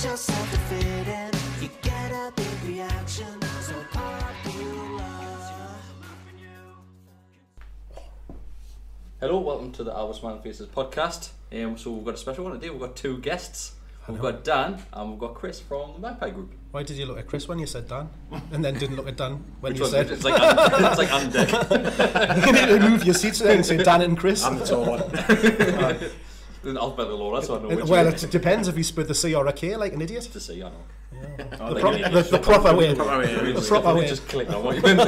change yourself to fit in. You get a big reaction, so popular. Hello, welcome to the Albert Smiley Faces podcast. So we've got a special one today. We've got two guests. We've got Dan and we've got Chris from the Magpie Group. Why did you look at Chris when you said Dan, and then didn't look at Dan when Which you one? said? It's like on deck. You need to move your seats there and say Dan and Chris. I'm the tall one. In alphabetical order, so I know which Well, way. it depends if you split the C or a K like an idiot. To see, I know. The proper way. The proper way. Just click on what you meant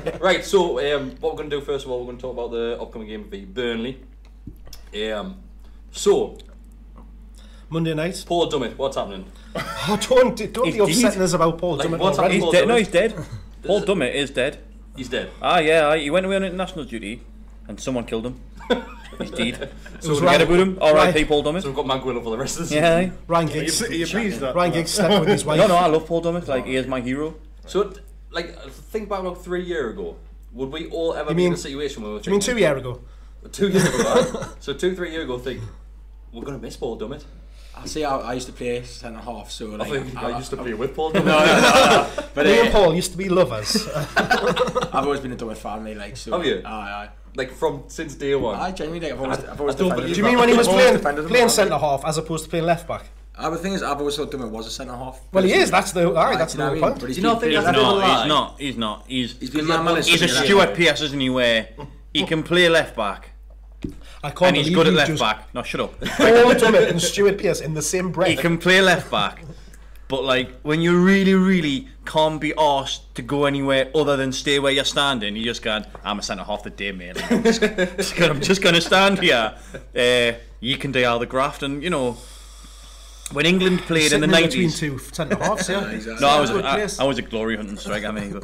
there. Right, so what we're going to do first of all, we're going to talk about the upcoming game v Burnley. So Monday night. Paul Dummett, what's happening? Oh, don't be upsetting us about Paul Like, Dummett what's already. happening? He's dead. No, he's dead. Paul Dummett is dead. He's dead. Ah, yeah. He went away on international duty, and someone killed him. He's dead. So So forget about him. R.I.P. Paul So Dummett. we've got Magpie for the rest of the season. Yeah. Ryan Giggs. Are you pleased that? Ryan Giggs slept with his wife. No, I love Paul Dummett. Like, he is my hero. So, like, think back about 3 years ago. Would we all ever You be in mean- a situation where we're Do you mean 2 years ago? 2 years ago, right? So 2-3 years ago, think we're going to miss Paul Dummett. I see. I used to play centre half, so like, I think I used to play with Paul Dummett. No. But Me and Paul used to be lovers. I've always been a Dummett family, like. So, Have you? Aye. Like since day one. I genuinely, like, I've always I don't defended. believe Do you mean when he was I've always playing defended him. centre half as opposed to playing left back? The thing is, I've always thought Dummett was a centre half. Well, he is. That's the that's you know the what I whole mean? point. But he's Do you not been think playing that's left- a lie? He's not. He's been man man. He's a Stuart Pearce, isn't he? Where he can play left back I can't and he's believe good at you left just back. No, shut up. Paul Dummett and Stuart Pearce in the same He breath. can play left back, but like when you really can't be arsed to go anywhere other than stay where you're standing, you just go, I'm a centre half today, mate. Like, I'm just going to stand here. You can do all the graft, and you know when England played in the Sitting between 90s. two centre halves. Yeah. Exactly. No, Good I was a glory hunting striker. I mean,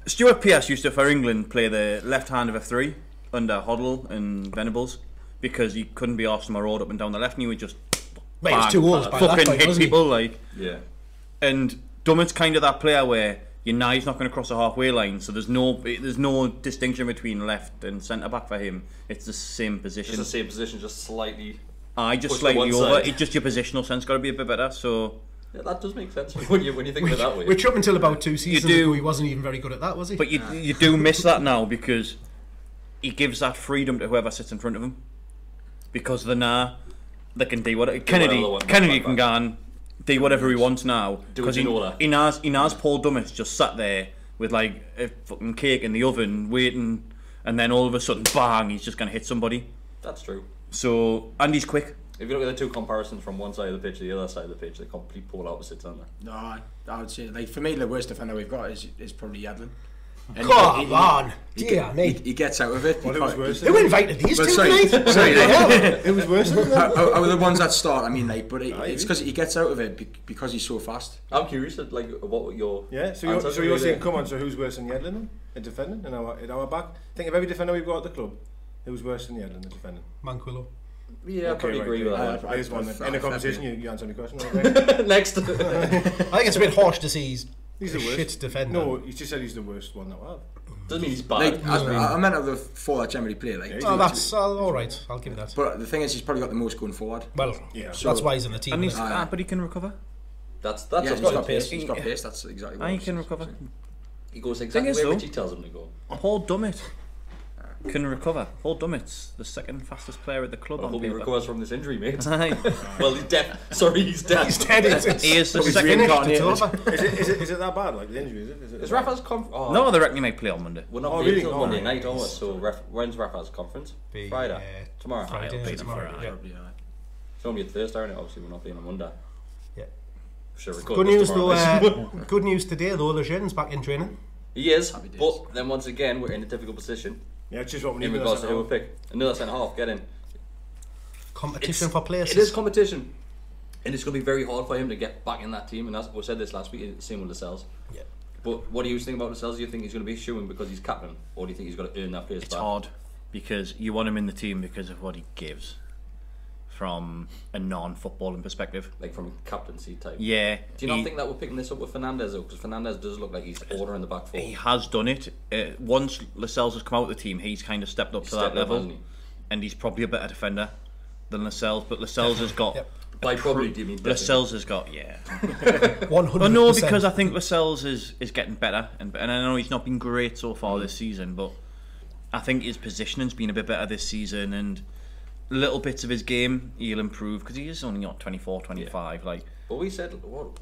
Stuart Pearce used to, for England, play the left hand of a three under Hoddle and Venables because he couldn't be arsed from a road up and down the left, and he would just Mate, he was too old by that fucking point, hit wasn't he? people like. Yeah. And Dummett's kind of that player where you know he's not going to cross the halfway line, so there's no distinction between left and centre back for him. It's the same position. Just the same position, just slightly. Just push to slightly one over. side. It's just your positional sense got to be a bit better. So, Yeah, that does make sense when you think of it that way. Which up until about 2 seasons do- ago, he wasn't even very good at that, was he? but you do miss that now because he gives that freedom to whoever sits in front of him. Because they can do what Kennedy can go and do whatever he wants now because he knows Paul Dummett's just sat there with like a fucking cake in the oven waiting, and then all of a sudden bang, he's just going to hit somebody. That's true. So, and he's quick. If you look at the two comparisons from one side of the pitch to the other side of the pitch, they're complete polar opposites, aren't they? No, I would say, like, for me, the worst defender we've got is probably Yedlin. And Come on, dear me. He gets out of it. Well, it was worse. Who invited these Well, two sorry, tonight? sorry, It was worse than that. Out of the ones that start, I mean, like, but it's because he gets out of it because he's so fast. I'm curious, like, what your Yeah, so answers you're were saying, there. come on, so who's worse than Yedlin then? In defending, in our back? Think of every defender we've got at the club. Who's worse than Yedlin, the defending? Manquillo. Yeah, I probably agree with that. I just want in a conversation, you answer my question. Next. I think it's a bit harsh to say he's He's a the worst. shit defender. No, you just said he's the worst one that we have. Doesn't mean he's bad. Like, I meant of the four that generally play. Like, Oh, that's all right. I'll give you that. but the thing is, he's probably got the most going forward. Well, Yeah. that's why he's in the team. And he's, isn't it? but he can recover. That's Yeah, a he's got good pace. pace. He's got pace. That's exactly what He I can was recover. saying. He goes exactly is, where though- Richie tells him to go. Paul Dummett can recover. Paul Dummett's the second fastest player at the club I on hope he paper. recovers from this injury, mate. Aye. Well, he's dead. Sorry, he's dead. He's dead. He is the He's second. finished. It's over. Is it that bad, like the injury? Is it Is Rafa's Oh, No, they reckon he might play on Monday. We're not Oh, playing really? till Oh, Monday right. night, are we? So when's Rafa's conference? Be, Friday. Tomorrow. Friday. I'll beat him tomorrow, for yeah. Probably, aye. It's only a Thursday, isn't it? Obviously, we're not playing on Monday. Yeah. Sure, we Good news though. Good news today though. Lejeun's back in training. He is, Happy days. but then once again, we're in a difficult position Yeah, it's just what we need. in regards to who we pick. Another centre half, get in. Competition for places. It is competition, and it's going to be very hard for him to get back in that team. And that's, we said this last week. Same with Lascelles. Yeah. But what do you think about Lascelles? Do you think he's going to be shooing because he's captain, or do you think he's got to earn that place It's back? hard because you want him in the team because of what he gives from a non-footballing perspective. Like from a captaincy type. Yeah. Do you not think that we're picking this up with Fernandez though? Because Fernandez does look like he's ordering the back four. He has done it. Once Lascelles has come out of the team, he's kind of stepped up to that stepped up, level, hasn't he? and he's probably a better defender than Lascelles. But Lascelles has got By probably do you mean Lascelles has got 100%. Well, no, because I think Lascelles is getting better, and I know he's not been great so far this season, but I think his positioning's been a bit better this season, and little bits of his game he'll improve because he is only not 24, 25. Yeah. Like, but we said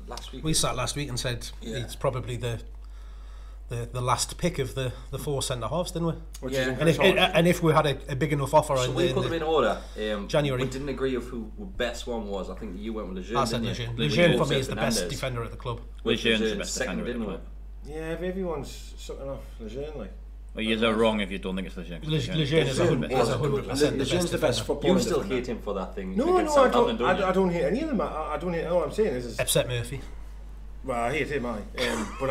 last week. We sat last week and said he's probably the last pick of the 4 centre halves, didn't we? And if we had a big enough offer, so we put them in order. January. We didn't agree of who the best one was. I think you went with Lejeune. I said Lejeune. Lejeune for me is the best defender at the club. Legeune's the best second, defender at the didn't club. Yeah, if everyone's sucking off Lejeune, like. Well, you're wrong if you don't think it's Lejeune. Lejeune is 100%. Legeune's the best footballer. You still hate him for that thing. No, I don't hate any of them. I don't hate. All I'm saying is except Murphy. Well, I hate him, but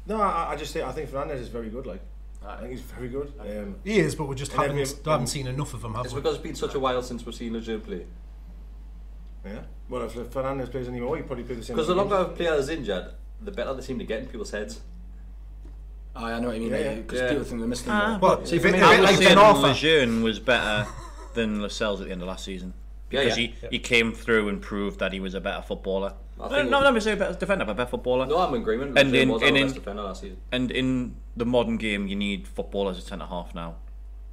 I just think Fernandes is very good. Like, I think he's very good. He is, but we just haven't seen enough of him. Have it's we? because it's been such a while since we've seen Lejeune play. Yeah. Well, if Fernandes plays anymore, he probably play the same. Because the longer a player is injured, the better they seem to get in people's heads. I know what you mean, because people think they're missing the Well, I was saying Lejeune was better than Lascelles at the end of last season. Because he came through and proved that he was a better footballer. Not necessarily a better defender, but a better footballer. No, I'm in agreement. And Lejeune was our best defender last season. And in the modern game, you need footballers at centre half now.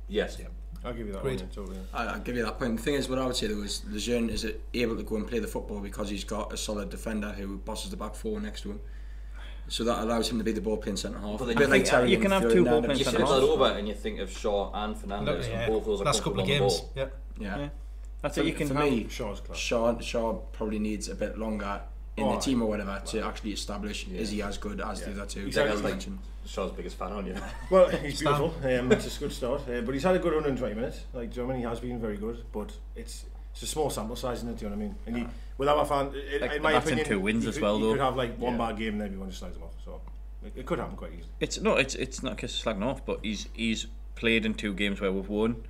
Yes. Yeah. I'll give you that Great. one. Totally. I'll give you that point. The thing is, what I would say though is Lejeune is able to go and play the football because he's got a solid defender who bosses the back 4 next to him. So that allows him to be the ball playing centre half. But a bit like Terry you can have 2 ball playing you centre flip half. that over and you think of Shaw and Fernandes, and both those are last couple of games. Yeah. That's it. You can for have. me, Shaw's class. Shaw probably needs a bit longer in the team or whatever to actually establish is he as good as the other two. Exactly. Shaw's biggest fan on you. Well, he's beautiful. It's a good start, but he's had a good 120 minutes. Like, do you know what I mean? He has been very good, but it's a small sample size, isn't it? Do you know what I mean? And without a fan, in my opinion, 2 wins as well, though. You could have like one bad game and everyone just slides him off. So it could happen quite easily. It's not a case of slagging off, but he's played in 2 games where we've won.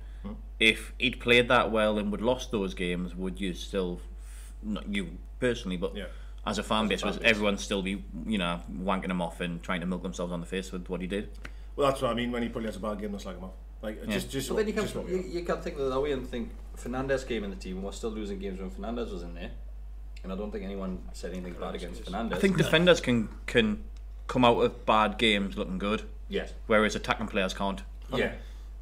If he'd played that well and would lost those games, would you still, not you personally, but as a fan base, would everyone still be wanking him off and trying to milk themselves on the face with what he did? Well, that's what I mean. When he probably has a bad game, don't slag him off. Like just. But then you can think of it that way and think Fernandes came in the team. We're still losing games when Fernandes was in there, and I don't think anyone said anything bad against Fernandes. I think defenders can come out of bad games looking good. Yes. Whereas attacking players can't. Yeah.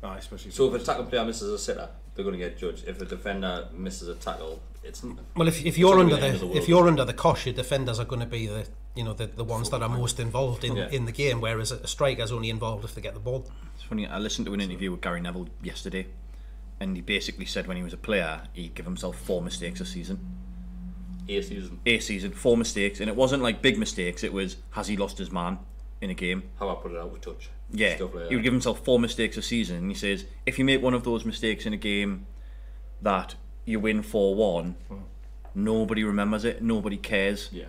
Especially so if an attacking player misses a sitter, they're going to get judged. If a defender misses a tackle, it's well. If you're under the cosh, your defenders are going to be the ones that are most involved in the game. Whereas a striker's only involved if they get the ball. It's funny. I listened to an interview with Gary Neville yesterday, and he basically said when he was a player, he'd give himself 4 mistakes a season. A season, 4 mistakes, and it wasn't like big mistakes. It was, has he lost his man in a game? How I put it out with touch. Yeah, he would give himself 4 mistakes a season, and he says if you make one of those mistakes in a game that you win 4-1, nobody remembers it, nobody cares. Yeah.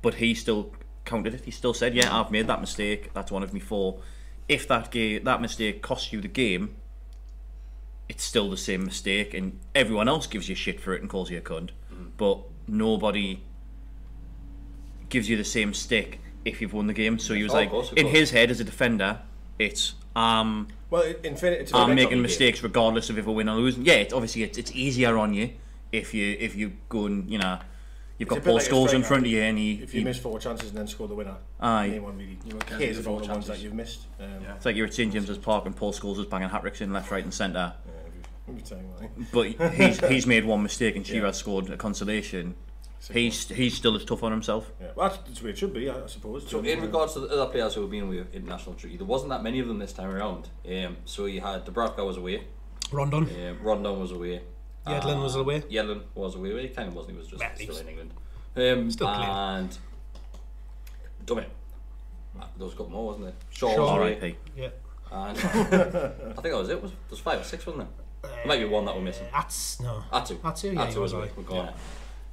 But he still counted it. He still said, "Yeah, I've made that mistake. That's one of me 4." If that mistake costs you the game, it's still the same mistake, and everyone else gives you shit for it and calls you a cunt. But nobody gives you the same stick if you've won the game. So he was in his head as a defender, it's I'm making mistakes regardless of if I win or lose. Yeah, it's easier on you if you go and you've got Paul Scholes in front of you, and if you miss 4 chances and then score the winner, anyone really cares about the ones that you've missed. It's like you're at St James's Park and Paul Scholes is banging hat-tricks in left, right, and centre. But he's made 1 mistake and Shearer scored a consolation. He's still as tough on himself. Yeah, well, that's the way it should be, I suppose. So in regards to the other players who have been with international duty, there wasn't that many of them this time around. So you had Dubravka was away. Rondon was away. Yedlin was away. Yedlin was away. Well, he kind of wasn't. He was just still in England. Still playing. And Dummy. There was a couple more, wasn't there? Shaw was away. R.I.P. Yeah. And I think that was it. There was 5 or 6, wasn't there? Maybe 1 that we're missing. Atsu, yeah, he was away. We're gone.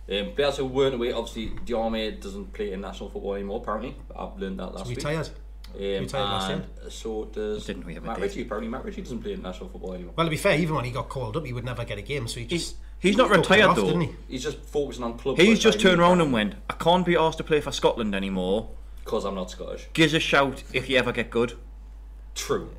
Players who weren't away, obviously Diarmé doesn't play in national football anymore, apparently. I've learned that last week. Retired. Retired last year. So does Didn't we have Matt Ritchie, apparently. Matt Ritchie doesn't play in national football anymore. Well, to be fair, even when he got called up, he would never get a game, so he's not retired though. Didn't he? He's just focusing on club. He's just turned around and went, I can't be asked to play for Scotland anymore. Because I'm not Scottish. Give us a shout if you ever get good. True.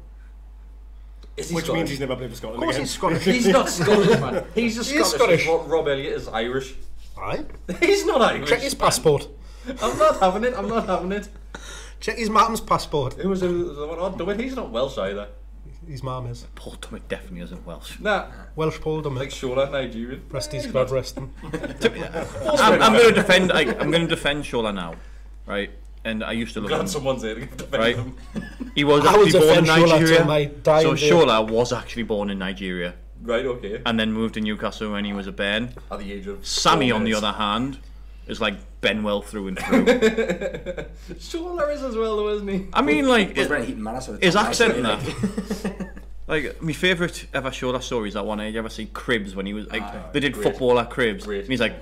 Is he Which Scottish? means he's never played for Scotland Of course again. he's Scottish. He's not Scottish, man. He's just He is Scottish. Scottish. Rob Elliott is Irish. Aye. He's not Irish. Check his man. passport. I'm not having it. I'm not having it. Check his mum's passport. Who was the one on Dummett? He's not Welsh either. His mum is. Paul Dummett definitely isn't Welsh. Nah. Welsh Paul Dummett. Like Shola, Nigerian. Rest his God rest him. I'm going to defend. I'm going to defend Shola now, right? And I used to love Glad him. someone's there to defend Right. him. He was I would actually born in defend Shola till my Nigeria. dying So day. Shola was actually born in Nigeria Right, okay. and then moved to Newcastle when he was a bairn. At the age of Sammy, 4 on the minutes. other hand, is like Benwell through and through. Shola is as well, though, isn't he? I mean, like, He's wearing heating manner, so it's his not accent and nice, that. Like, my favourite ever Shola story is that one. You ever see Cribs when he was like, they did great. football at Cribs, Great. and he's like,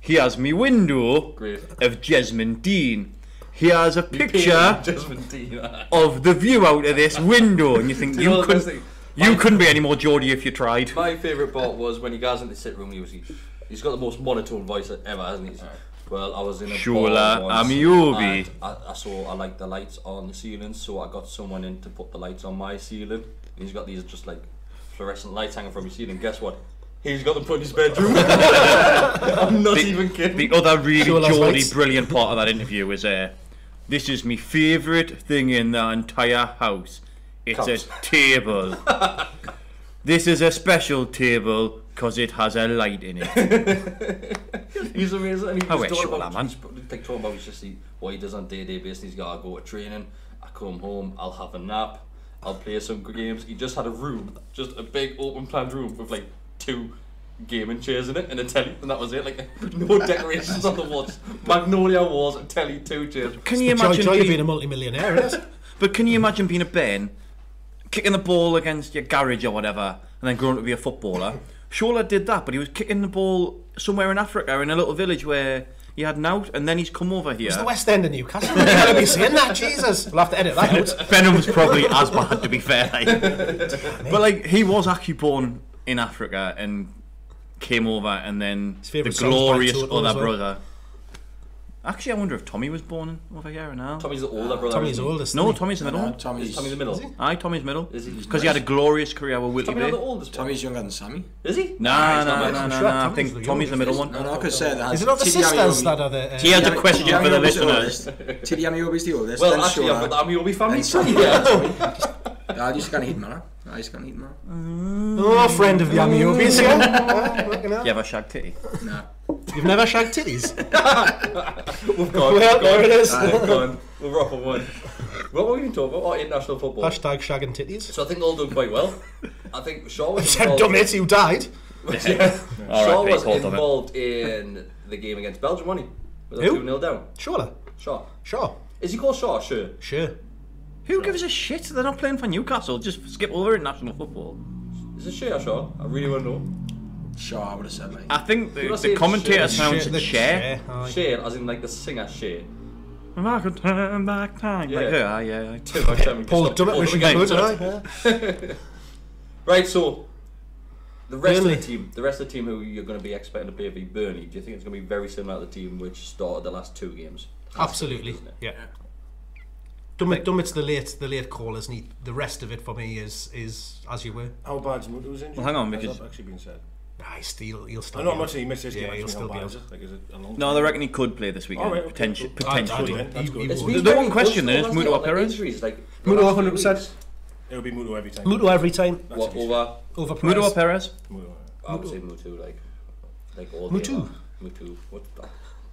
here's me window Great. of Jesmond Dean. Here's a picture Jasmine Dean. of the view out of this window, and you think Do you know you the best couldn't, thing? you couldn't be any more Geordie if you tried. My favourite part was when he goes into the sit room. He's got the most monotone voice ever, hasn't he? Well, I was in a Shola bar once, Amiobi. and I saw I like the lights on the ceiling, so I got someone in to put the lights on my ceiling. And he's got these just like fluorescent lights hanging from his ceiling. Guess what? He's got them put in his bedroom. I'm not even kidding. The other really Shola's Geordie lights. brilliant part of that interview is this is my favourite thing in the entire house. It's Cups. a table. This is a special table because it has a light in it. He's amazing. And I he's wish talking Shola, about, man. he's talking about what he does on day-to-day basis. He's got to go to training. I come home. I'll have a nap. I'll play some games. He just had a room, just a big open plan room with like 2 gaming chairs in it and a telly, and that was it. Like no decorations on the walls, magnolia walls, a telly, 2 chairs. Can you Joy imagine of being, being a multi-millionaire, isn't it? but can you imagine being a Ben, kicking the ball against your garage or whatever, and then growing up to be a footballer? Shola did that, but he was kicking the ball somewhere in Africa, in a little village where he had an out, and then he's come over here. It's the West End of Newcastle. You gotta be saying that, Jesus. We'll have to edit that out. Benham's probably as bad, to be fair. Like. But like, he was actually born in Africa and came over, and then the favourite song's glorious by Toto other as well. brother. Actually, I wonder if Tommy was born over here or now. Tommy's the older brother. Tommy's isn't he? oldest. No, isn't he? Tommy's the middle one. Is Tommy's Tommy the middle? Is he? Aye, Tommy's middle. Is he? Because he had a glorious career with Willie Tommy not the Bay. oldest one? Tommy's younger than Sammy. Is he? Nah, he's not nah, much. nah, I'm nah, sure nah. I Tommy's think the Tommy's the middle one. No, I could say that. Is it not the sisters that are the... He has a question for the listeners. Titi Amiobi's the oldest. Well, then actually, I've got the Amiobi family then too. Sammy. Yeah. I just can't heat manner. I just can't heat manner. Oh, friend of the Amiobis, yeah. You ever shag titty? Nah. You've never shagged titties? We've gone. Well, there it is. We've gone. We're off on one. What were we even talking about? Oh, international football. Hashtag shagging titties. So I think they're all done quite well. I think Shaw was Said involved. Dummett who died. Shaw R.I.P. was Paul Dummett. involved in the game against Belgium, wasn't he? With Who? 2-0 down. Surely. Shaw. Sure. Is he called Shaw? Sure. Sure. Who gives a shit? They're not playing for Newcastle. Just skip over international football. Is it Shea or Shaw? I really want to know. Sure, I would have said like. I think Did I the say commentator Cher? sounds the Cher. aye. Shea, as in like the singer Shea. If I could turn back time. Yeah. Like her, aye, yeah. aye. Too much time. Paul Stop Dummett Paul wishing Dummett. he could, aye. Right, so the rest Burnley. of the team who you're going to be expecting to play for Burnley, do you think it's going to be very similar to the team which started the last 2 games? Absolutely. Isn't it? Yeah. Dummett's the late call, isn't he? The rest of it for me is as you were. How bad's Mutu's injury? Well, hang on, Has because- that actually been said? He'll still I'm not be much out. he missed this game. Yeah, he'll actually, still how be bad out. is it? Like, is it a long No, time? they reckon he could play this weekend. All right, okay, cool. Potentially. That's good. It's He been will. The very one question close then to is the Mutu last or Perez? injuries, like, the Mutu last 100%. weeks. It'll be Mutu every time. Mutu every time. What, over? Over Mutu or Perez. Perez? Mutu. I would say Mutu, like all Mutu? day long. Mutu. What?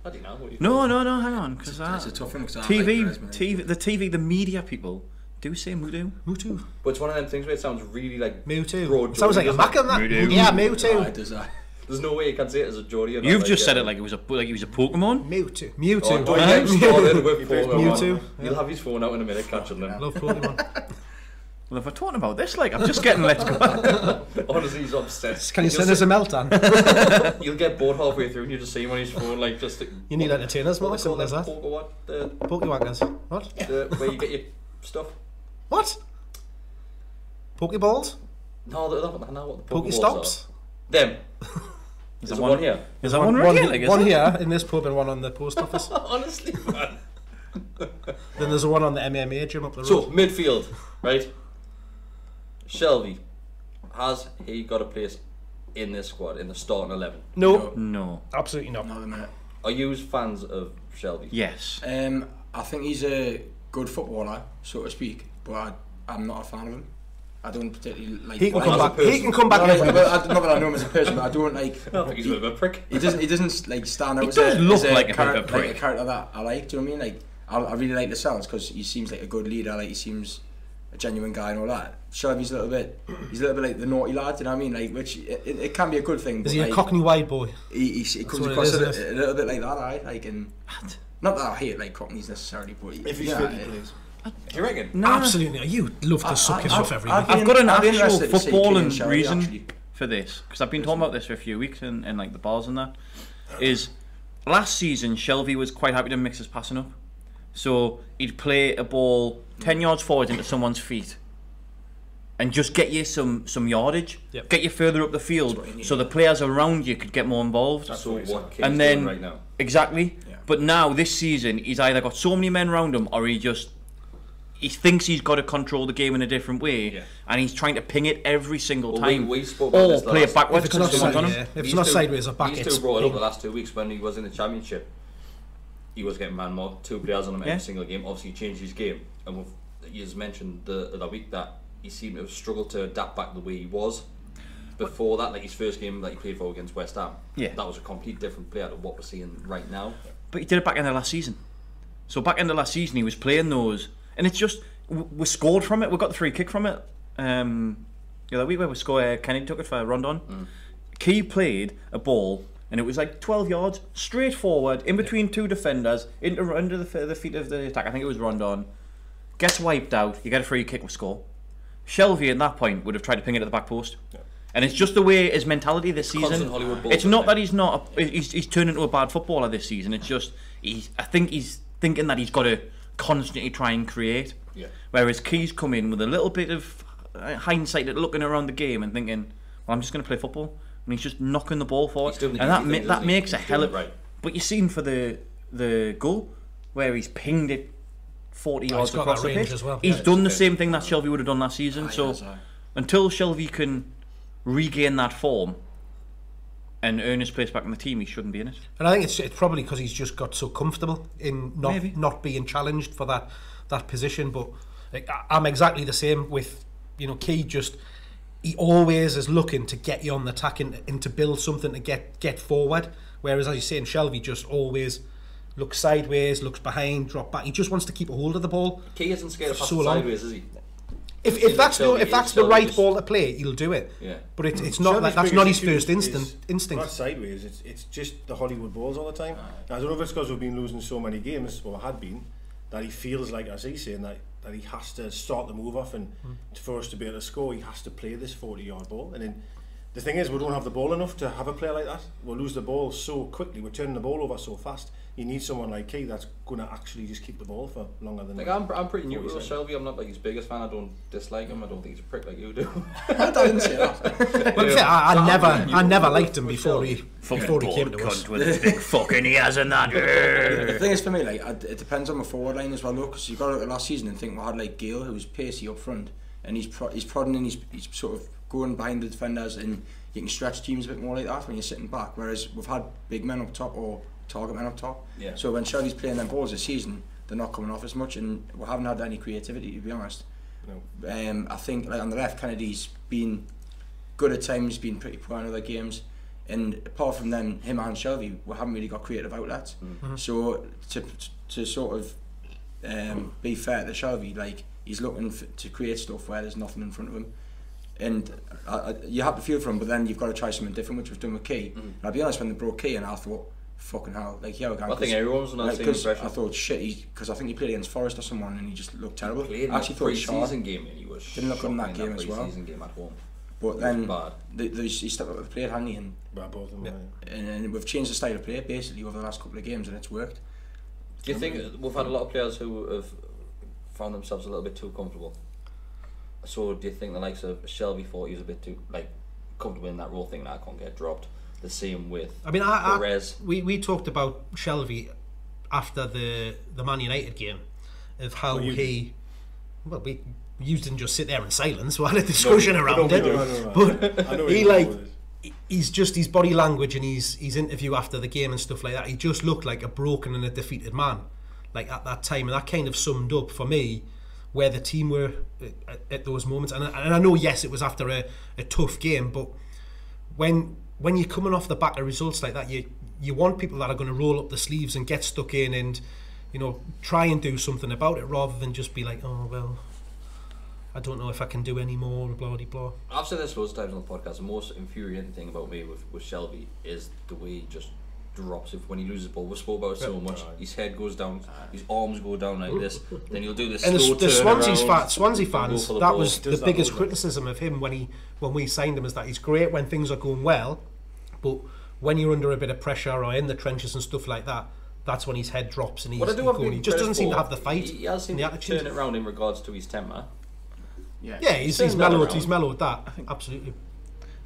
I don't know. What do you No, hang on. Because It's a tough one because I like Perez, man. the media people do say Mutu. Mutu. But it's one of them things where it sounds really like Mutu. broad Sounds like a Geordie, Mac on that. Mutu. Yeah, Ah, it Mutu. does that. There's no way you can say it as a Geordie. You've just said it like he was a Pokemon. Mutu. Oh, Mutu. don't get him started with plays Pokemon. Mewtwo. He'll have his phone out in a minute, catching them. Love Pokemon. Well, if we're talking about this, like I'm just getting let's go. Honestly, he's obsessed. Can you You'll send us a meltdown? You'll get bored halfway through and you just see him on his phone, like just. You need entertainers, more simple as that. What? Pokewankers. What? Where you get your stuff? What? Pokeballs? No, they're not what the Pokeballs Pokestops? are. Them. Is there one here? Is that one right here? Like, is one it? here in this pub and one on the post office. Honestly, man. Then there's a one on the MMA gym up the road. So midfield, right? Shelby, has he got a place in this squad, in the starting 11? No. Absolutely not. Not at the minute. Are you fans of Shelby? Yes. I think he's a good footballer, so to speak, but I'm not a fan of him. I don't particularly like. He can come back. He can come back. Not that I know him as a person, but I don't like. I think he's a bit of a prick. He doesn't like stand out. He as does a, look as a like a bit character, of a prick. like a character that I like. Do you know what I mean? Like I really like the Cells because he seems like a good leader. Like he seems a genuine guy and all that. Shelby's a little bit like the naughty lad. You know what I mean? Like which it can be a good thing. Is he a Cockney wide boy? He comes across a little bit like that. Like and not that I hate like Cockneys necessarily, but If he's fit, he plays. Do you reckon? No. Absolutely. You love to suck him off every week. I've got an actual interested to see footballing Shelby, reason actually. for this, because I've been talking about this for a few weeks in like the bars and that. Is last season Shelby was quite happy to mix his passing up, so he'd play a ball 10 yards forward into someone's feet, and just get you some yardage, get you further up the field, so the players around you could get more involved. That's what Kane's and then doing right now. Exactly. Yeah. But now this season he's either got so many men around him, or he thinks he's got to control the game in a different way, and he's trying to ping it every single time, we spoke about this play it backwards. If it's not sideways or back, these two brought it up the last 2 weeks when he was in the Championship. He was getting man marked, 2 players on him every single game. Obviously, he changed his game, and you just mentioned the other week that he seemed to have struggled to adapt back the way he was before that. Like his first game that he played for against West Ham, that was a complete different player to what we're seeing right now. But he did it back in the last season. So back in the last season, he was playing those. And it's just, we scored from it. We got the free kick from it. The other week where we scored, Kennedy took it for Rondon. Key played a ball, and it was like 12 yards, straight forward, in between two defenders, under the feet of the attack. I think it was Rondon. Gets wiped out, you get a free kick, we score. Shelby at that point would have tried to ping it at the back post. And it's just the way his mentality this season. It's not that he's not. He's turned into a bad footballer this season. It's just I think he's thinking that he's got to constantly try and create. Whereas Key's come in with a little bit of hindsight, at looking around the game and thinking, "Well, I'm just going to play football," and he's just knocking the ball forward, and that makes a hell of. Right. But you've seen for the goal where he's pinged it 40 yards across the pitch. Well. He's done the same thing that Shelby would have done last season. Until Shelby can regain that form and earn his place back in the team, he shouldn't be in it. And I think it's probably because he's just got so comfortable in not being challenged for that position. But like, I'm exactly the same with Key. He always is looking to get you on the attack and to build something to get forward. Whereas, as you say, Shelby just always looks sideways, looks behind, drop back. He just wants to keep a hold of the ball. Key isn't scared of passing sideways, is he? If that's the right ball to play, he'll do it. Yeah. But it's not like that's not his first instinct. Not sideways. It's just the Hollywood balls all the time. I don't know if it's because we've been losing so many games, or had been, that he feels like, as he's saying, that he has to start the move off, and for us to be able to score, he has to play this 40-yard ball. And then the thing is, we don't have the ball enough to have a player like that. We'll lose the ball so quickly. We're turning the ball over so fast. You need someone like Key that's going to actually just keep the ball for longer than. Like I'm pretty new to Shelby. I'm not like his biggest fan. I don't dislike him. I don't think he's a prick like you do. I didn't say that. Well, I never liked him before he came to us. With his big fucking ears and that. The thing is, for me, like it depends on the forward line as well, though, because you got to look at last season and think we had like Gale, who was pacey up front, and he's prodding and he's sort of going behind the defenders, and you can stretch teams a bit more like that when you're sitting back. Whereas we've had big men up top or target men up top. Yeah. So when Shelby's playing them balls this season, they're not coming off as much, and we haven't had any creativity, to be honest. No. I think like on the left, Kennedy's been good at times, been pretty poor in other games, and apart from then, him and Shelby, we haven't really got creative outlets. So to sort of be fair to Shelby, like he's looking to create stuff where there's nothing in front of him. And you have to feel for him, but then you've got to try something different, which we've done with Key. And I'll be honest, when they broke Key, and I thought, fucking hell, like I think everyone was on that same impression. I thought shit, because I think he played against Forest or someone, and he just looked terrible. I actually thought he season game, and he was didn't look good in that game as well. Game at home. But then he stepped up with the play, hadn't he? And both of them. And we've changed the style of play basically over the last couple of games, and it's worked. Do you think we've had a lot of players who have found themselves a little bit too comfortable? So do you think the likes of Shelby thought he was a bit too comfortable in that role, thinking I can't get dropped? The same with Perez. We talked about Shelby after the Man United game, of how we you didn't just sit there in silence. We had a discussion around it. No. But he's just his body language and his interview after the game and stuff like that. He just looked like a broken and a defeated man, like at that time, and that kind of summed up for me where the team were at those moments. And I know, yes, it was after a tough game, but when you're coming off the back of results like that, you want people that are going to roll up the sleeves and get stuck in and, you know, try and do something about it, rather than just be like, oh well, I don't know if I can do any more, blah blah blah. I've said this loads of times on the podcast. The most infuriating thing about me with Shelby is the way he just drops it when he loses the ball. We spoke about it so much. His head goes down, his arms go down like this. Then he'll do this. And the Swansea fans, that was the biggest criticism of him when we signed him, is that he's great when things are going well, but when you're under a bit of pressure or in the trenches and stuff like that, that's when his head drops and he just doesn't seem to have the fight. He has seemed to turn it around in regards to his temper. Yeah, he's mellowed that. Absolutely.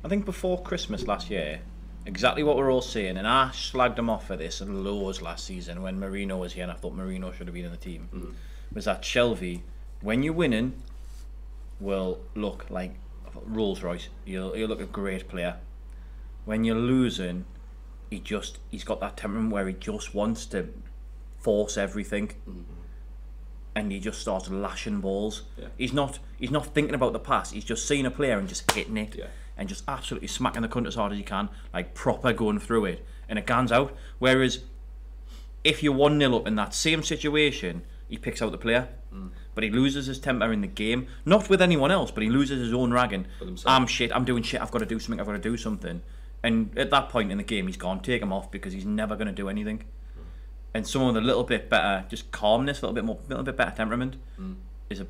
I think before Christmas last year, exactly what we're all saying, and I slagged him off for this and loads last season when Marino was here, and I thought Marino should have been in the team, was that Shelby, when you're winning, will look like Rolls Royce. He'll look a great player. When you're losing, he's got that temperament where he just wants to force everything. And he just starts lashing balls. Yeah. He's not thinking about the pass. He's just seeing a player and just hitting it, and just absolutely smacking the cunt as hard as he can, like proper going through it, and it guns out. Whereas if you're 1-0 up in that same situation, he picks out the player, but he loses his temper in the game. Not with anyone else, but he loses his own ragging. I'm shit. I'm doing shit. I've got to do something. And at that point in the game, he's gone. Take him off, because he's never going to do anything. And someone with a little bit better, just calmness, a little bit better temperament, is a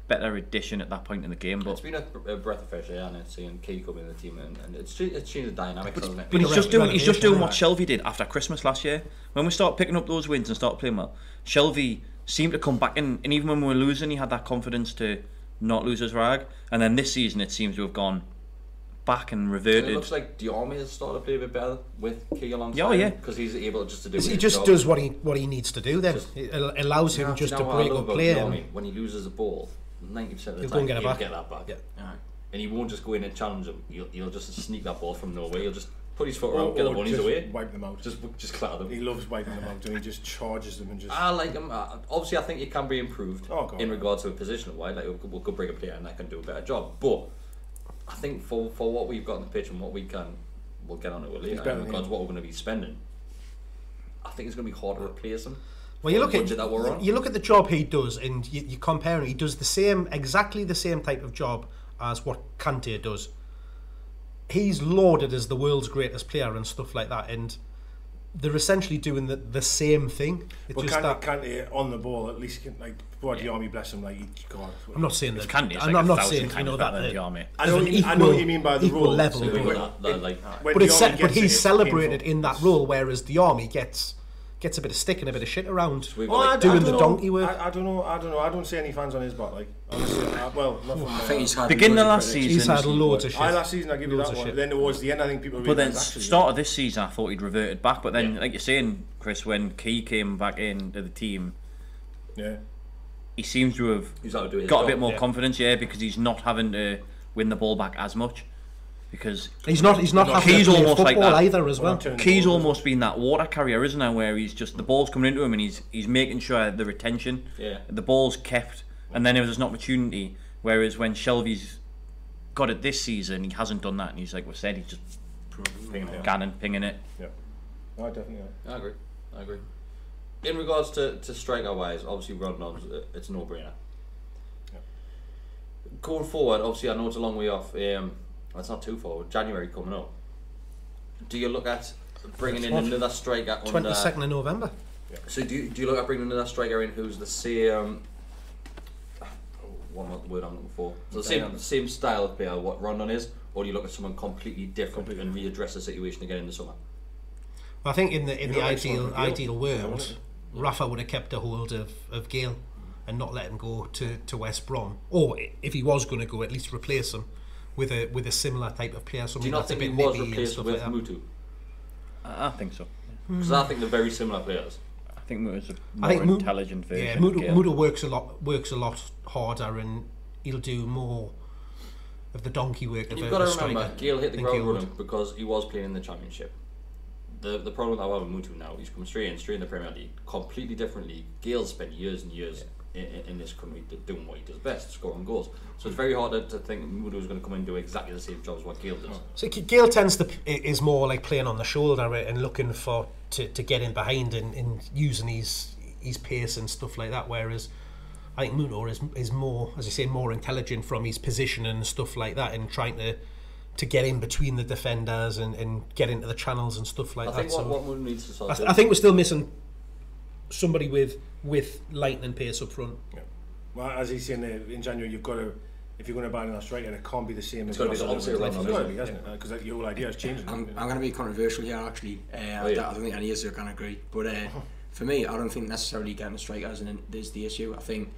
better addition at that point in the game. But it's been a breath of fresh air, and seeing Key come in the team, and it's changed the dynamics, hasn't it? But he's just doing what Shelby did after Christmas last year. When we start picking up those wins and start playing well, Shelby seemed to come back in, and even when we were losing, he had that confidence to not lose his rag. And then this season, it seems to have gone back and reverted. And it looks like Diarmi has started to play a bit better with Key alongside. Oh yeah, because he's able just to do. He just does what he needs to do. Then it allows him just to break up play. When he loses a ball, 90% of the he'll time get that back. Yeah. And he won't just go in and challenge him. He'll just sneak that ball from nowhere. He'll just put his foot around, get the bunnies away, wipe them out. Just clatter them. He loves wiping them out, and he just charges them and just. I like him. Obviously, I think it can be improved in regards to a positional wide. Like we could bring a player and that can do a better job, but I think for what we've got on the pitch and what we'll get on it later in regards to what we're going to be spending, I think it's going to be hard to replace him. Well, you look at the job he does, and you compare him. He does exactly the same type of job as what Kante does. He's lauded as the world's greatest player and stuff like that, and they're essentially doing the same thing. Well, Kante on the ball at least can, like, Diarmi, bless him, like, God. I'm not saying that. I'm not saying you know that. I know what you mean by the role. Level, but he's celebrated in that role, whereas Diarmi gets a bit of stick and a bit of shit around doing the donkey work. I don't know. I don't see any fans on his back. Like, honestly, not from I think he's had beginning of last season. He's had loads of shit. Last season, I give you that one. Then towards the end, I think people. But then start of this season, I thought he'd reverted back. But then, like you're saying, Chris, when Key came back into the team, he seems to have got a bit more confidence. Yeah, because he's not having to win the ball back as much. Because he's not Key's almost like that either as well. Key's almost been that water carrier, isn't he? Where he's just the ball's coming into him and he's making sure the retention, the ball's kept, and then there's an opportunity. Whereas when Shelby's got it this season, he hasn't done that, and he's like we said, he's just pinging it. Yeah, I definitely. I agree. In regards to striker wise, obviously Rondon's it's a no-brainer. Yeah. Going forward, obviously I know it's a long way off. It's not too far. January coming up. Do you look at bringing in another striker? 22nd of November. Yeah. So do you look at bringing another striker in who's the same? One word I'm looking for. So the same style of player what Rondon is, or do you look at someone completely different and readdress the situation again in the summer? Well, I think in the ideal world, Rafa would have kept a hold of Gale and not let him go to West Brom, or if he was going to go, at least replace him with a similar type of player. Do you not think he was replaced with Mutu? I think so. Because I think they're very similar players. think Muto's a more intelligent version. Yeah, Muto works a lot harder, and he'll do more of the donkey work. You've got to remember, Gale hit the ground running because he was playing in the Championship. The problem that I have with Muto now, he's come straight in the Premier League, completely different league. Gale's spent years and years in this country doing what he does best, scoring goals. So it's very hard to think Muto's going to come in and do exactly the same job as what Gale does. So Gale is more like playing on the shoulder and looking to get in behind and using his pace and stuff like that. Whereas I think Muto is more, as I say, more intelligent from his position and stuff like that, and trying to get in between the defenders and get into the channels and stuff like that. I think what Muto needs to sort of I think we're still missing somebody with lightning pace up front. Yeah. Well, as he's saying, in January you've got to, if you're going to buy an striker, it can't be the same. It's got to be the opposite right now, because your whole idea has changed. I'm going to be controversial here, actually. I don't think any of us are going to agree, but for me, I don't think necessarily getting a striker is the issue. I think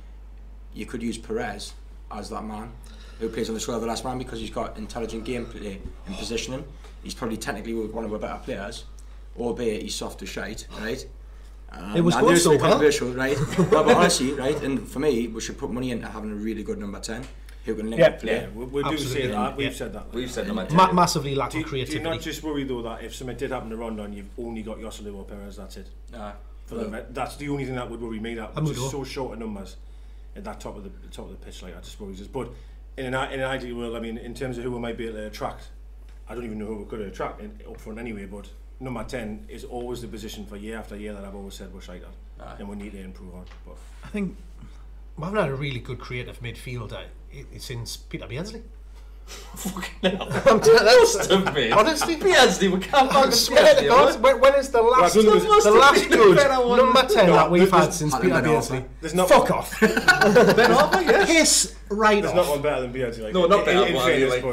you could use Perez as that man who plays on the shoulder of the last man, because he's got intelligent gameplay and positioning. He's probably technically one of our better players, albeit he's soft as shite, right? It was going so well, controversial, right? But honestly, right, and for me, we should put money into having a really good number 10 who can link up play. Yeah, we do say that. We've said that. We've said number 10. Massively lacking creativity. Do you not just worry though that if something did happen to Rondon, you've only got Joselu or Perez? That's it. That's the only thing that would worry me. That was just so short of numbers at that top of the pitch. Like, that just worries us. But in an ideal world, I mean, in terms of who we might be able to attract, I don't even know who we could attract up front anyway. But number 10 is always the position for year after year that I've always said we're shite at, and we need to improve on. But I think we haven't had a really good creative midfielder since Peter Beardsley. Fucking hell. Honestly, Beardsley, we can't find Beardsley. When is the last good number 10 that we've had since Peter Beardsley? Fuck off. Ben Arthur, yes. Piss right there's off. not one better than Beardsley. Like, no, not better.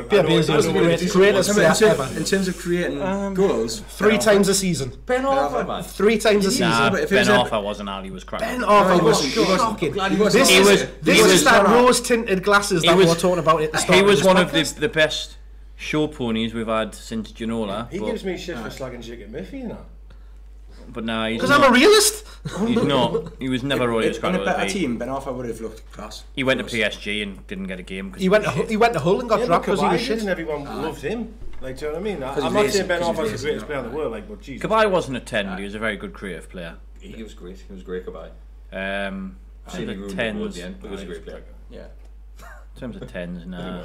Peter Beardsley was the greatest ever. In terms of creating goals, 3 times a season. Ben Arthur, man. 3 times a season. Nah, Ben Arthur wasn't all he was cracking. Ben Arthur was shocking. This is that rose-tinted glasses that we were talking about at the start. He was one of the best show ponies we've had since Ginola. He gives me shit for slagging Jacob Murphy, you know. But now he's because I'm a realist. He's not. He was never really in a better team. Ben Arthur would have looked class. He went to PSG and didn't get a game. He went to Hull and got dropped because he was shit. And everyone loved him. Like, do you know what I mean? I'm not saying Ben Arthur's the greatest player in the world, like, but Jesus. Kabay wasn't a 10, but he was a very good creative player. He was great. He was great, Kabay. The 10s. He was a great player. Yeah. In terms of 10s, nah.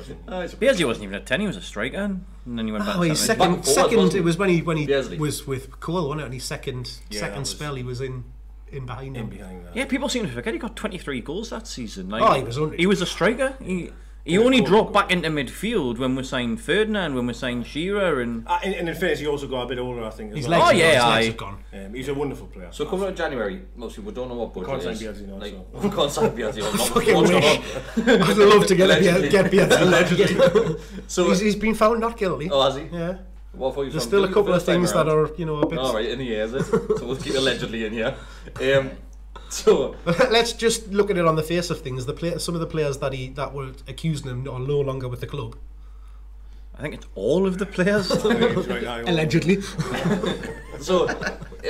Beardsley wasn't even a 10, he was a striker, and then he went back to his second it was when he was with Cole, wasn't it? And his second spell he was in behind him. Yeah, people seem to forget he got 23 goals that season. Like, he was a striker. He only dropped back into midfield when we signed Ferdinand, when we signed Shearer, and in fairness, he also got a bit older, I think. His legs have gone. He's a wonderful player. So coming to January, most people don't know what budget is. We can't sign Beardsley. I'd love to get Beardsley. Allegedly. So he's been found not guilty. Oh, has he? Yeah. There's still a couple of things that are, a bit. All right, in the air, is it? So we'll keep allegedly in here. So let's just look at it on the face of things. Some of the players that were accusing him are no longer with the club. I think it's all of the players. Allegedly. So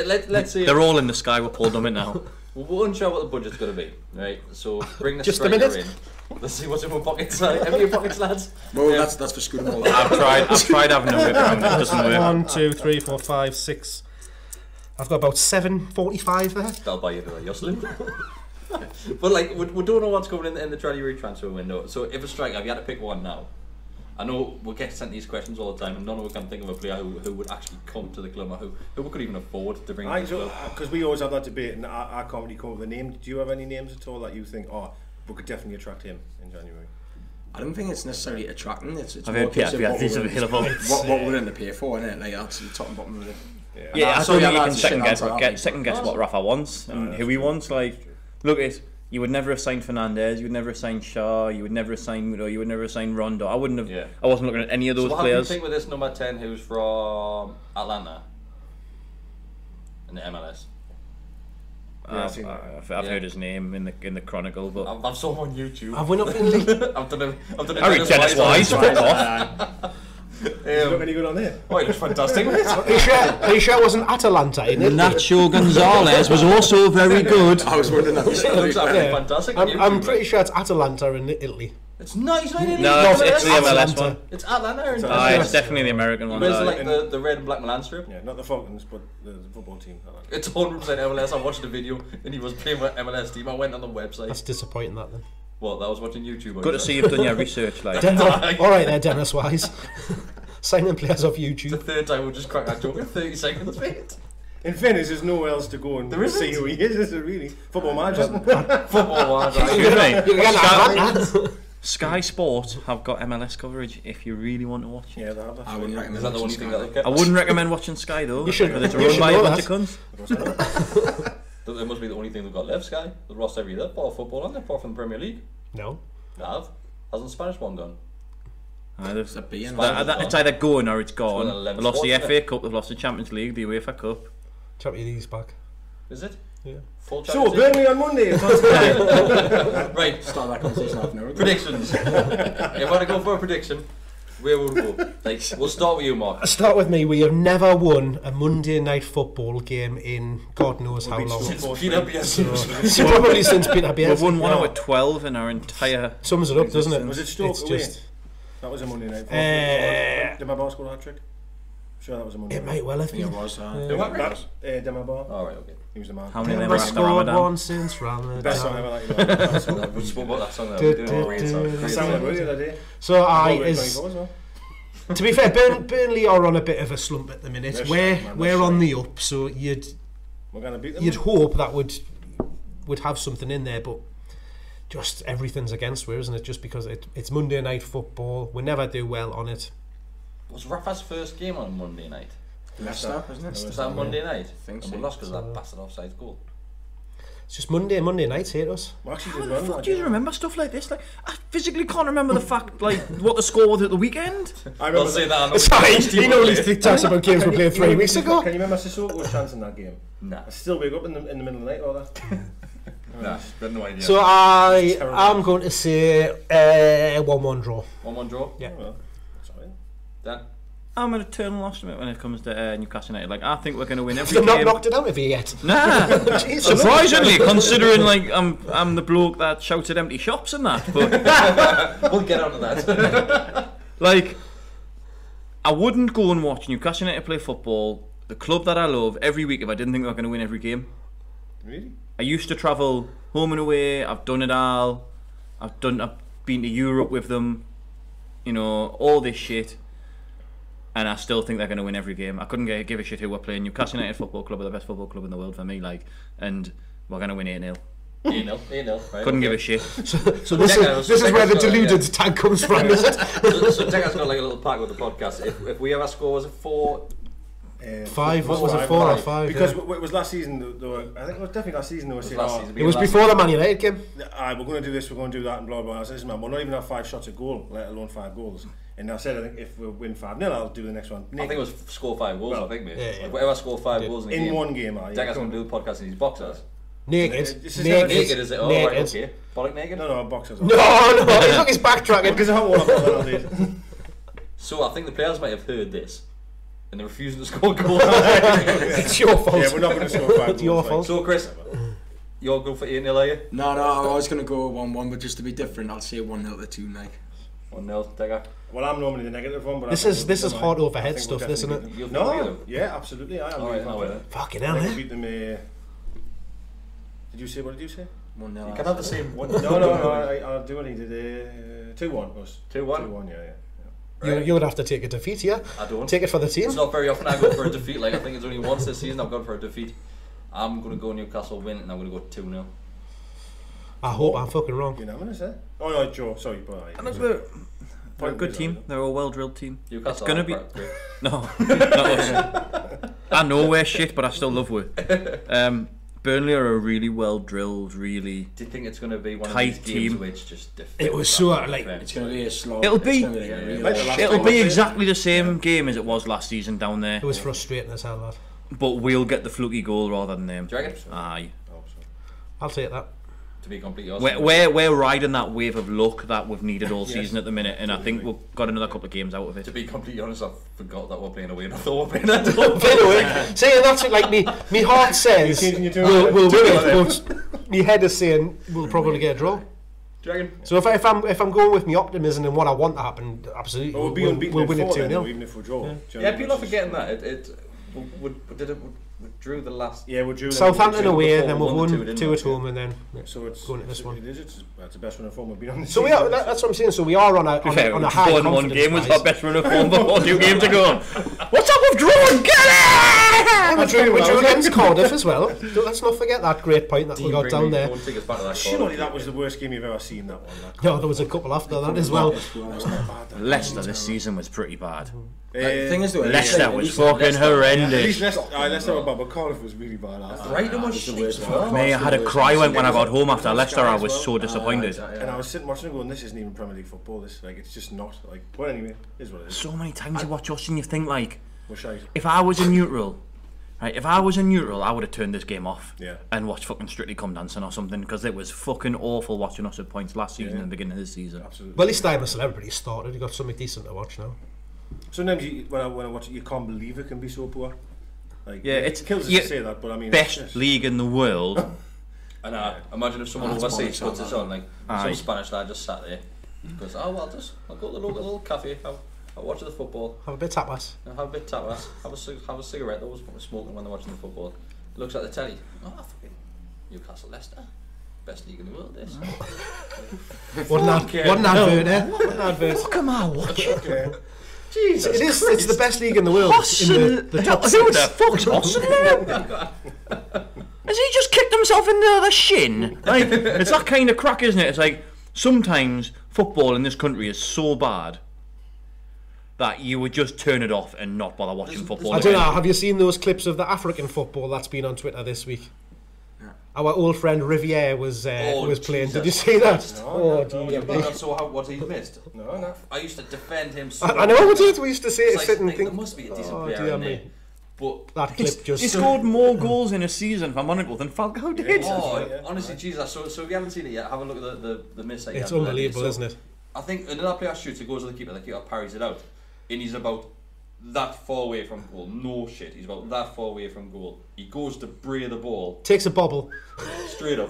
let's say they're all in the sky with Paul Dummett now. We're unsure what the budget's going to be, right? So bring the just a striker minute. in. Let's see what's in my pockets. Have you pockets, lads? Well, that's for Scooter Mall. I've tried having a whip around. It doesn't work. 1, 2, 3, 4, 5, 6. I've got about 7.45 there. That'll buy you the Jocelyn. But like, we don't know what's coming in the January transfer window. So if a striker, if you had to pick one now, I know we get sent these questions all the time, and none of us can think of a player who would actually come to the club, or who we could even afford to bring to the club. Because we always have that debate, and I can't really come up with a name. Do you have any names at all that you think, we could definitely attract him in January? I don't think it's necessarily attracting. It's I've heard Beardsley's available. What we're willing to pay for, isn't it? Like, that's the top and bottom of it. Yeah, I don't think you can second guess what Rafa wants and who he wants. Like, look, you would never have signed Fernandez, you would never have signed Shaw, you would never have signed Muto, you would never have signed Rondo. I wouldn't have. Yeah. I wasn't looking at any of those players. players. What do you think with this number 10 who's from Atlanta in the MLS? I've heard his name in the Chronicle, but I've saw him on YouTube. Have we not been? I've done Harry Dennis Wise, fuck off. Look any good on there. Oh, it was fantastic, mate. Are you sure it wasn't Atalanta in it? Nacho Gonzalez was also very good. I was wondering that. It looks absolutely fantastic. on I'm YouTube, pretty mate. sure it's Atalanta in Italy. It's nice, right? No, it's the MLS Atalanta. one. It's Atlanta. It's definitely the American one. Where's like the red and black Milan strip? Yeah, not the Falcons, but the football team. I like it. It's 100% MLS. I watched the video and he was playing with MLS team. I went on the website. That's disappointing, that then. What? That was watching YouTube. Good to see you've done your research, like. Alright there, Dennis Wise. Signing players off The YouTube. third time we'll just crack that joke in 30 seconds, mate. In fairness, there's nowhere else to go and There isn't. see who he is there really? Football manager. Football wise. Excuse me. You can get Atalanta. Sky Sports have got MLS coverage if you really want to watch it. Yeah, they have that. I wouldn't recommend Is that the only thing that they kept? I wouldn't recommend watching Sky though. You should- because it's you run should by a know bunch that. of cunts. That must be the only thing they've got left, Sky. They've lost every other part of football, haven't they? Apart from the Premier League. No. They have. Hasn't the Spanish one gone? It's a B in It's either going or it's It's gone. one of the 11 They've lost the spots, FA Cup, they've lost the Champions League, the UEFA Cup. Champions League's back. Is it? Yeah. Full So, Champions League? Burnley on Monday. It's on Sky. Right. Start that conversation half an hour ago. Predictions. If you want to go for a prediction, where would we go? Like, we'll start with you, Mark. Start with me. We have never won a Monday night football game in God knows how long. Since Peter Bias. Probably since Peter We've Beers. won 1 out of 12 in our entire. Sums it up, doesn't it? Was it Stoke It's away? just. That was a Monday night. Did my boss score that trick? Sure, that was a Monday It night. might well have I think it been. was. Who got That, Demabar. Alright, okay. He was the man. How many of them Never are after scored Ramadan? one since Best song Ramadan. ever that you know. That song. We spoke about that song there. We're doing a great song. That Great sounded song. good the other day. So I Goal is. as well. To be fair, Burnley are on a bit of a slump at the minute. They're We're shite, man, we're they're on shite. the up, so We're going to beat them. you'd hope that would have something in there, but just everything's against we're, isn't it? Just because it's Monday night football, we never do well on it. Was Rafa's first game on Monday night? Leicester, wasn't it? Was that Monday night? think And so. we lost because of that bastard offside goal. It's just Monday nights hate us. We actually How did the well. fuck that do you day. remember stuff like this? Like, I physically can't remember the fact, like, what the score was at the weekend. I I'll remember say that. on Sorry, the you know these talks about games we played 3 weeks ago. Can you remember Sissoko's chance in that game? Nah. I still wake up in the middle of the night all that. Nah, got no idea. So I'm going to say 1-1 draw. 1-1 draw? Yeah. Well, sorry. Dan? I'm an eternal optimist when it comes to Newcastle United. Like, I think we're going to win every They've not game. knocked it out of you yet. Nah, Jeez, surprisingly, considering like I'm the bloke that shouts at empty shops and that. But We'll get onto that. like, I wouldn't go and watch Newcastle United play football, the club that I love, every week if I didn't think they were going to win every game. Really? I used to travel home and away. I've done it all. I've been to Europe with them. You know, all this shit. And I still think they're going to win every game. I couldn't give a shit who we're playing. Newcastle United Football Club are the best football club in the world for me, like, and we're going to win 8-0. 8-0. Right, Couldn't okay. give a shit. So this is where the deluded tag comes from, is it? So Dega's got like a little pack with the podcast. If we ever score, was it 4? 5, what was it, 4 or 5? Because yeah. it was last season, they were, I think it was definitely last season they were saying, Last season. It was before the Man United game. we're going to do this, we're going to do that, and blah, blah, blah. I said, listen, man, we'll not even have 5 shots at goal, let alone 5 goals. And I said, I think if we win 5-0, I'll do the next one. I think it was score 5 goals, Well, I think, mate. yeah. If we ever score 5 goals in a game, In one game, Dega's going to do the podcast in his boxers. Naked. This is Naked, is it? Oh, right, Naked. okay. Bollock naked? No, boxers. No, look, he's backtracking. Because I have one of them. So I think the players might have heard this. And they're refusing to score goals. It's your fault. Yeah, we're not going to score 5 goals. It's your fault. So, Chris, you're going for 8-0, are you? No, I was going to go 1-1, but just to be different, I'll say 1-0 to 2, like. 1-0, Dega. Well, I'm normally the negative one, but This I is think we'll hard beat them. overhead I think we'll stuff, isn't definitely it? beat You'll them. beat No, them? yeah, absolutely, I am. Alright, no way. Fucking I hell, think eh? we'll beat them. Did you say, what did you say? 1-0. You can have the same one. No, I'll do what he did. 2-1 was. 2-1? 2-1, yeah. You would have to take a defeat, yeah? I don't. Take it for the team. It's not very often I go for a defeat. Like, I think it's only once this season I've gone for a defeat. I'm going to go Newcastle win and I'm going to go 2-0. I hope I'm fucking wrong. Unanimous, eh? Oh no, Joe, sorry, but And they're a good team. They're a well-drilled team. Newcastle It's gonna are be great. no, not us. I know we're shit, but I still love we. Burnley are a really well-drilled, really. Do you think it's going to be one of Tight these games team. which just It was so, like, It's going to be a slog. It'll be- It's gonna like a real Like the last It'll time, be I'd say. exactly the same game as it was last season down there, It was frustrating as hell, lad. but we'll get the fluky goal rather than them. Do you reckon? Aye. Oh, so. I'll take that. To be completely honest, we're riding that wave of luck that we've needed all season at the minute, and I think we've got another couple of games out of it. To be completely honest, I forgot that we're playing away, and I thought we're playing at home. See, and that's what, like, me heart says we'll win it, but me head is saying we'll probably get a draw. Do you reckon? So if I'm going with my optimism and what I want to happen, absolutely, Well, we'll be unbeaten we'll win it 2-0, 2-0. even if we draw. Yeah, people are forgetting that. We drew the last. Yeah, we drew Southampton away, before then we we've won the won two, 2 at didn't we? home, and then So it's going to this one. That's the best run of form we've been on this So we season. are. That's what I'm saying. So we are on a high confidence. One game was rise. our best run of form before 2 games ago. What's up with drawn? Get it! We drew against Cardiff as well. Let's not forget that great point that we got down there. Don't take us back to that. Surely that was the worst game you've ever seen, that one. No, there was a couple after that as well. That's not bad. Leicester this season was pretty bad. The thing is, though, Leicester was fucking horrendous. At least Leicester were bad, but Cardiff was really bad. Brighton was shit as well. Mate, I had a cry when I got home after Leicester. I was so disappointed. And I was sitting watching it going, this isn't even Premier League football. This, like, it's just not. Like, but anyway, it is what it is. So many times you watch us and you think, like, We're shite. if I was a neutral, right? If I was a neutral, I would have turned this game off and watched fucking Strictly Come Dancing or something, because it was fucking awful watching us at points last season and the beginning of this season. Absolutely. Well, at least I'm a celebrity started. You got something decent to watch now. Sometimes when I watch it, you can't believe it can be so poor. Like, Yeah, it kills us to say that, but I mean, best league in the world. And imagine if someone overseas puts this on, like some Spanish lad just sat there. Goes, oh well, I'll go to the local little cafe. I'll watch the football. Have a bit of tapas. Have a bit of tapas. Have a cigarette. Those smoking when they're watching the football. Looks at the telly. Oh, fucking Newcastle, Leicester, best league in the world. This. What an advert, eh? What an advert. Fuck am I watching? Jesus, it's the best league in the world. In the top Who six. the fuck's Austin? Has he just kicked himself in the shin? Like, it's that kind of crack, isn't it? It's like, sometimes football in this country is so bad that you would just turn it off and not bother watching football I don't again. know. Have you seen those clips of the African football that's been on Twitter this week? Our old friend Riviere was playing. Jesus Did you see that? Christ. Oh dear me. That's so what he's missed. No. I used to defend him so I know what we used to say. It's like, Sit and there think. must be a decent Oh player dear in there. me. But That clip just. He scored more goals in a season for Monaco than Falcao did. honestly, Jesus. So if you haven't seen it yet, have a look at the miss that he It's had. unbelievable, isn't it? I think another player shoots, it goes to the keeper parries it out, and he's about that far away from goal. No shit, he's about that far away from goal. He goes to bray the ball Takes a bobble. straight up.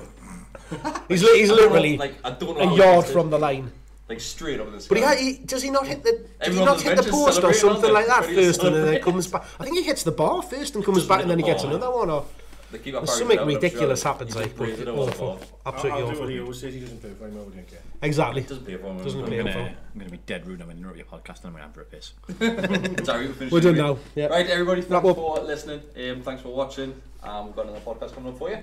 He's literally Like I don't know a how he yard gets it. from the line. Like straight up in the sky. But does he not hit the? Did he Everyone not on the hit the bench is post or celebrating, something like that aren't they? first, and then Celebrating. comes back? I think he hits the bar first and comes Just back, hit and then he the gets bar. another one. Or The keeper there's parries something it out, I'm ridiculous sure. happens. He Like, just brays it but over the awful, ball. absolutely I'll do awful. what he always says. He doesn't play for him. I wouldn't care. Exactly. Doesn't play for him. Doesn't play I'm for him. gonna be dead rude. I'm gonna interrupt your podcast and I'm gonna have a piss. Sorry, we're finished. We're done now. Yeah. Right, everybody, Wrap thanks up. for listening. Thanks for watching. We've got another podcast coming up for you.